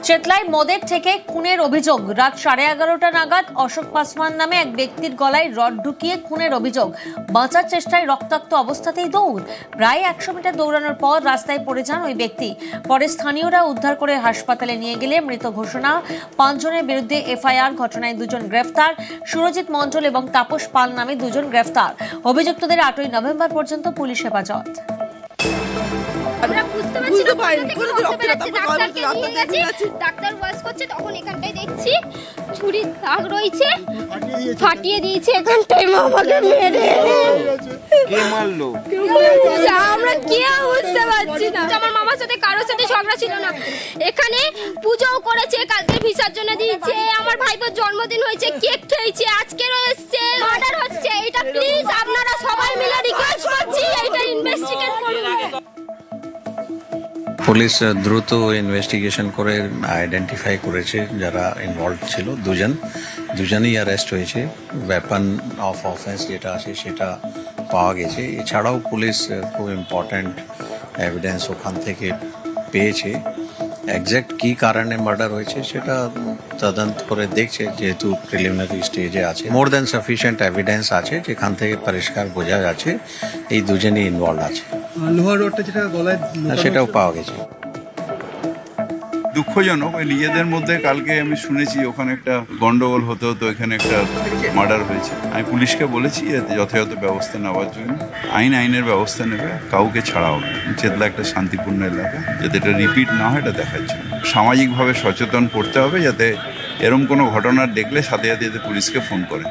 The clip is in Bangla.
চেতলায় মদের থেকে খুনের অভিযোগ। রাত 11:30 নাগাদ অশোক পাসওয়ান নামে এক ব্যক্তির গলায় রড ঢুকিয়ে খুনের অভিযোগ। বাঁচার চেষ্টায় রক্তাক্ত অবস্থাতেই দৌড়। প্রায় 100 মিটার দৌড়ানোর পর রাস্তায় পড়ে যান ওই ব্যক্তি। পরে স্থানীয়রা উদ্ধার করে হাসপাতালে নিয়ে গেলে মৃত ঘোষণা। 5 জনের বিরুদ্ধে এফআইআর। ঘটনায় 2 জন গ্রেফতার। সুরজিৎ মণ্ডল এবং তাপস পাল নামে 2 জন গ্রেফতার। অভিযুক্তদের 8ই নভেম্বর পর্যন্ত পুলিশ হেফাজত। আমরা বুঝতে পারছি ডাক্তার ওয়াশ করছে, তখন এখানটায় দেখছি ছুরির দাগ রয়েছে, ফাটিয়ে দিয়েছে এখানটায়। আমাকে মেরে কে মারলো আমরা কেউ বুঝতে পারছি না। আমার মামার সাথে কারোর সাথে ঝগড়া ছিল না। এখানে পুজোও করেছে, কালকে বিসর্জন দিয়েছে, আমার ভাইপোর জন্মদিন হয়েছে, কেক খেয়েছে, আজকেরও এসছে, মার্ডার হচ্ছে। এটা প্লিজ আপনারা সবাই মিলে রিকোয়েস্ট করছি, এটা ইনভেস্টিগেট করুন। পুলিশ দ্রুত ইনভেস্টিগেশন করে আইডেন্টিফাই করেছে যারা ইনভলভ ছিল। দুজনই অ্যারেস্ট হয়েছে। ওয়েপন অফ অফেন্স যেটা আছে সেটা পাওয়া গেছে। এছাড়াও পুলিশ খুব ইম্পর্ট্যান্ট এভিডেন্স ওখান থেকে পেয়েছে। এক্স্যাক্ট কী কারণে মার্ডার হয়েছে সেটা তদন্ত করে দেখছে, যেহেতু প্রিলিমিনারি স্টেজে আছে। মোর দ্যান সাফিসিয়েন্ট এভিডেন্স আছে, যেখান থেকে পরিষ্কার বোঝা যাচ্ছে এই দুজনই ইনভলভ আছে। লোহার রডটা যেটা গলায় সেটাও পাওয়া গেছে। দুঃখজনক, ওই নিজেদের মধ্যে কালকে আমি শুনেছি ওখানে একটা গন্ডগোল হতে হতো, এখানে একটা মার্ডার হয়েছে। আমি পুলিশকে বলেছি যথাযথ ব্যবস্থা নেওয়ার জন্য। আইনের ব্যবস্থা নেবে, কাউকে ছাড়া হবে। চেতলা একটা শান্তিপূর্ণ এলাকা, যাতে এটা রিপিট না হয় এটা দেখার জন্য সামাজিকভাবে সচেতন করতে হবে, যাতে এরকম কোনো ঘটনা দেখলে সাথে সাথে পুলিশকে ফোন করে।